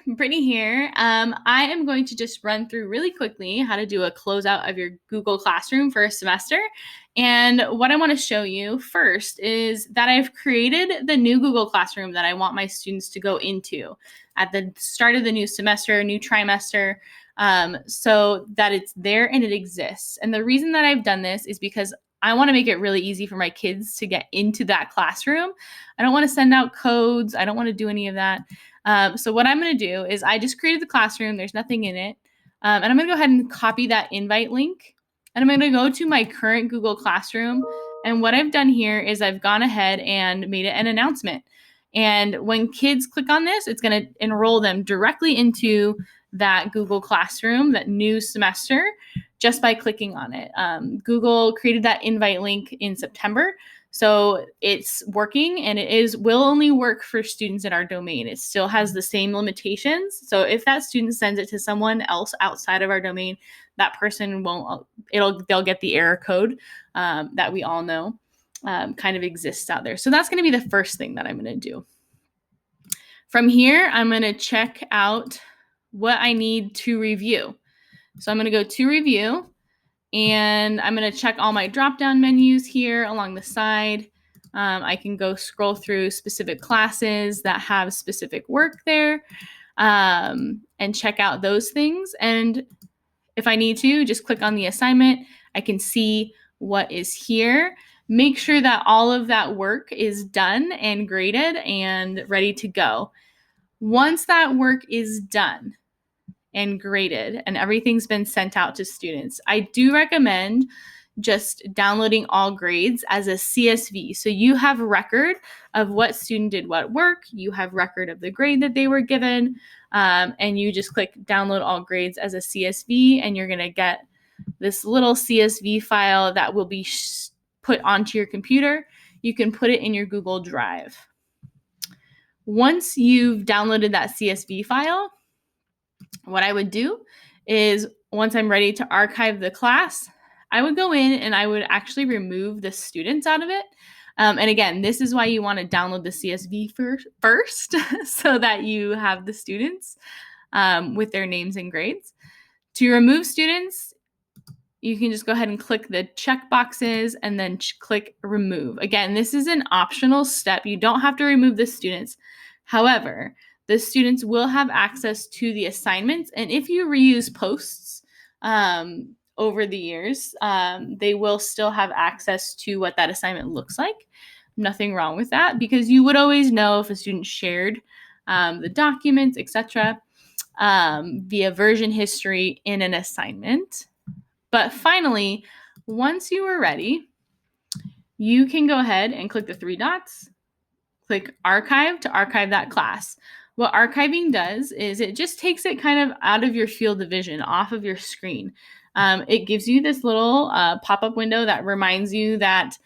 Brittany here. I am going to just run through really quickly how to do a closeout of your Google Classroom for a semester. And what I want to show you first is that I've created the new Google Classroom that I want my students to go into at the start of the new semester, new trimester, so that it's there and it exists. And the reason that I've done this is because I want to make it really easy for my kids to get into that classroom. I don't want to send out codes. I don't want to do any of that. So what I'm going to do is I just created the classroom. There's nothing in it. And I'm going to go ahead and copy that invite link. And I'm going to go to my current Google Classroom. And what I've done here is I've gone ahead and made it an announcement. And when kids click on this, it's going to enroll them directly into that Google Classroom, that new semester, just by clicking on it. Google created that invite link in September. So it's working, and will only work for students in our domain. It still has the same limitations. So if that student sends it to someone else outside of our domain, that person they'll get the error code that we all know kind of exists out there. So that's going to be the first thing that I'm going to do. From here, I'm going to check out what I need to review. So I'm going to go to review. And I'm going to check all my drop-down menus here along the side. I can go scroll through specific classes that have specific work there and check out those things. And if I need to, just click on the assignment. I can see what is here. Make sure that all of that work is done and graded and ready to go. Once that work is done and graded and everything's been sent out to students, I do recommend just downloading all grades as a CSV. So you have record of what student did what work, you have record of the grade that they were given, and you just click download all grades as a CSV, and you're gonna get this little CSV file that will be put onto your computer. You can put it in your Google Drive. Once you've downloaded that CSV file, what I would do is once I'm ready to archive the class, I would go in and I would actually remove the students out of it. And again, this is why you want to download the CSV first so that you have the students with their names and grades. To remove students, you can just go ahead and click the check boxes and then click remove. Again, this is an optional step. You don't have to remove the students. However, the students will have access to the assignments. And if you reuse posts over the years, they will still have access to what that assignment looks like. Nothing wrong with that, because you would always know if a student shared the documents, etc., via version history in an assignment. But finally, once you are ready, you can go ahead and click the three dots, click archive to archive that class. What archiving does is it just takes it kind of out of your field of vision, off of your screen. It gives you this little pop-up window that reminds you that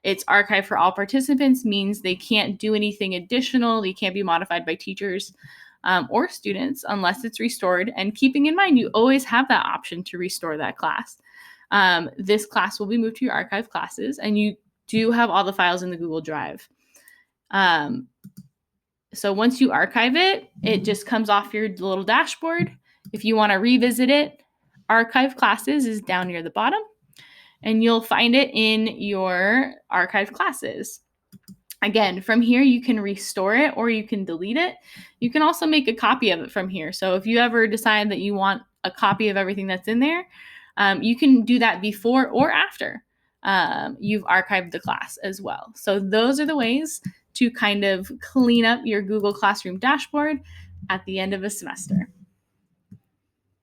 it's archived for all participants, means they can't do anything additional. They can't be modified by teachers or students unless it's restored. And keeping in mind, you always have that option to restore that class. This class will be moved to your archive classes, and you do have all the files in the Google Drive. So once you archive it, it just comes off your little dashboard. If you want to revisit it, archive classes is down near the bottom, and you'll find it in your archive classes. Again, from here, you can restore it or you can delete it. You can also make a copy of it from here. So if you ever decide that you want a copy of everything that's in there, you can do that before or after you've archived the class as well. So those are the ways to kind of clean up your Google Classroom dashboard at the end of a semester.